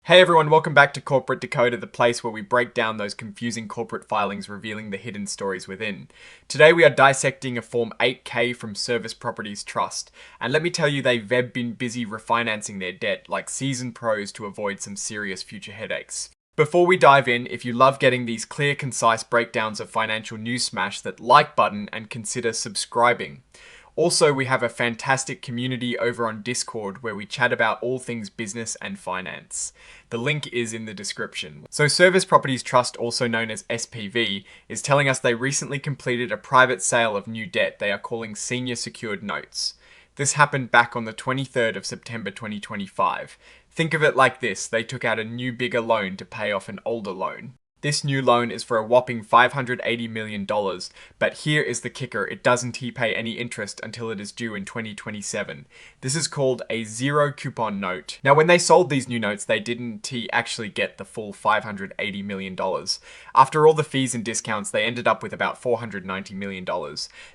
Hey everyone, welcome back to Corporate Decoder, the place where we break down those confusing corporate filings revealing the hidden stories within. Today we are dissecting a Form 8K from Service Properties Trust, and let me tell you they've been busy refinancing their debt like seasoned pros to avoid some serious future headaches. Before we dive in, if you love getting these clear, concise breakdowns of financial news, smash that like button and consider subscribing. Also, we have a fantastic community over on Discord where we chat about all things business and finance. The link is in the description. So Service Properties Trust, also known as SPV, is telling us they recently completed a private sale of new debt they are calling senior secured notes. This happened back on the 23rd of September 2025. Think of it like this: they took out a new bigger loan to pay off an older loan. This new loan is for a whopping $580 million, but here is the kicker: it doesn't pay any interest until it is due in 2027. This is called a zero coupon note. Now, when they sold these new notes, they didn't actually get the full $580 million. After all the fees and discounts, they ended up with about $490 million.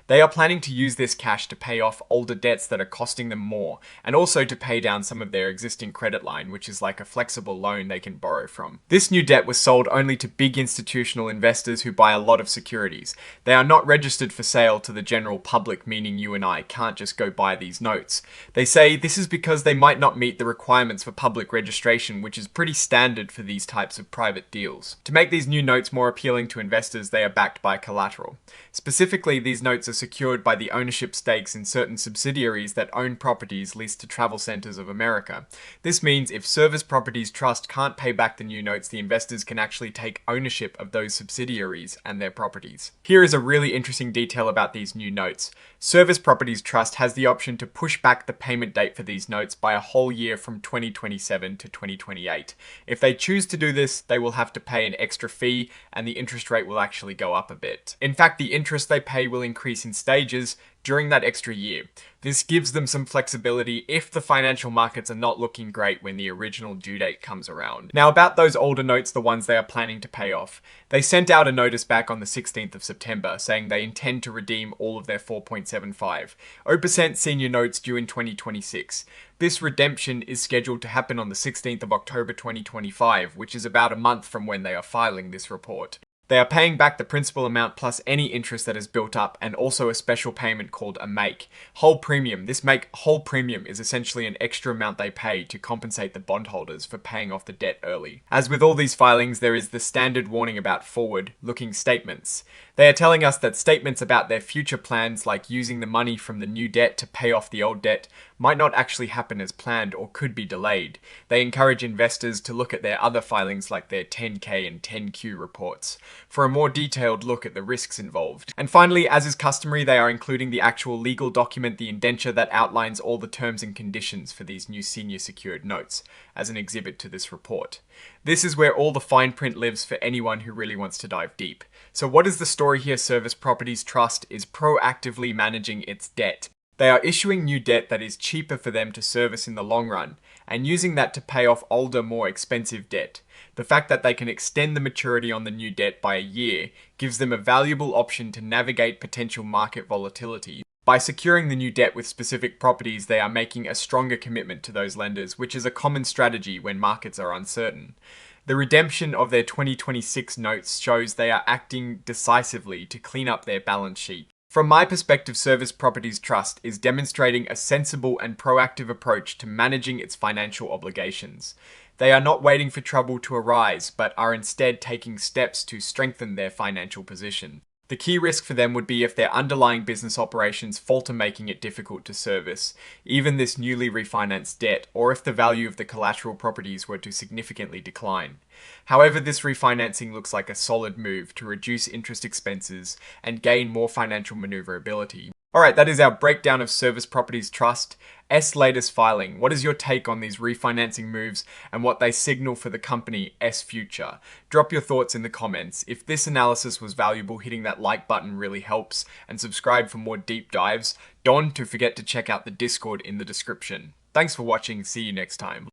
They are planning to use this cash to pay off older debts that are costing them more, and also to pay down some of their existing credit line, which is like a flexible loan they can borrow from. This new debt was sold only to big institutional investors who buy a lot of securities. They are not registered for sale to the general public, meaning you and I can't just go buy these notes. They say this is because they might not meet the requirements for public registration, which is pretty standard for these types of private deals. To make these new notes more appealing to investors, they are backed by collateral. Specifically, these notes are secured by the ownership stakes in certain subsidiaries that own properties leased to travel centers of America. This means if Service Properties Trust can't pay back the new notes, the investors can actually take ownership of those subsidiaries and their properties. Here is a really interesting detail about these new notes. Service Properties Trust has the option to push back the payment date for these notes by a whole year from 2027 to 2028. If they choose to do this, they will have to pay an extra fee and the interest rate will actually go up a bit. In fact, the interest they pay will increase in stages during that extra year. This gives them some flexibility if the financial markets are not looking great when the original due date comes around. Now, about those older notes, the ones they are planning to pay off. They sent out a notice back on the 16th of September saying they intend to redeem all of their 4.75 0% senior notes due in 2026. This redemption is scheduled to happen on the 16th of October 2025, which is about a month from when they are filing this report. They are paying back the principal amount plus any interest that is built up, and also a special payment called a make whole premium. This make whole premium is essentially an extra amount they pay to compensate the bondholders for paying off the debt early. As with all these filings, there is the standard warning about forward-looking statements. They are telling us that statements about their future plans, like using the money from the new debt to pay off the old debt, might not actually happen as planned or could be delayed. They encourage investors to look at their other filings like their 10K and 10Q reports for a more detailed look at the risks involved. And finally, as is customary, they are including the actual legal document, the indenture that outlines all the terms and conditions for these new senior secured notes, as an exhibit to this report. This is where all the fine print lives for anyone who really wants to dive deep. So what is the story here? Service Properties Trust is proactively managing its debt. They are issuing new debt that is cheaper for them to service in the long run, and using that to pay off older, more expensive debt. The fact that they can extend the maturity on the new debt by a year gives them a valuable option to navigate potential market volatility. By securing the new debt with specific properties, they are making a stronger commitment to those lenders, which is a common strategy when markets are uncertain. The redemption of their 2026 notes shows they are acting decisively to clean up their balance sheet. From my perspective, Service Properties Trust is demonstrating a sensible and proactive approach to managing its financial obligations. They are not waiting for trouble to arise, but are instead taking steps to strengthen their financial position. The key risk for them would be if their underlying business operations falter, making it difficult to service even this newly refinanced debt, or if the value of the collateral properties were to significantly decline. However, this refinancing looks like a solid move to reduce interest expenses and gain more financial maneuverability. Alright, that is our breakdown of Service Properties Trust. S latest filing. What is your take on these refinancing moves and what they signal for the company S future? Drop your thoughts in the comments. If this analysis was valuable, hitting that like button really helps, and subscribe for more deep dives. Don't forget to check out the Discord in the description. Thanks for watching. See you next time.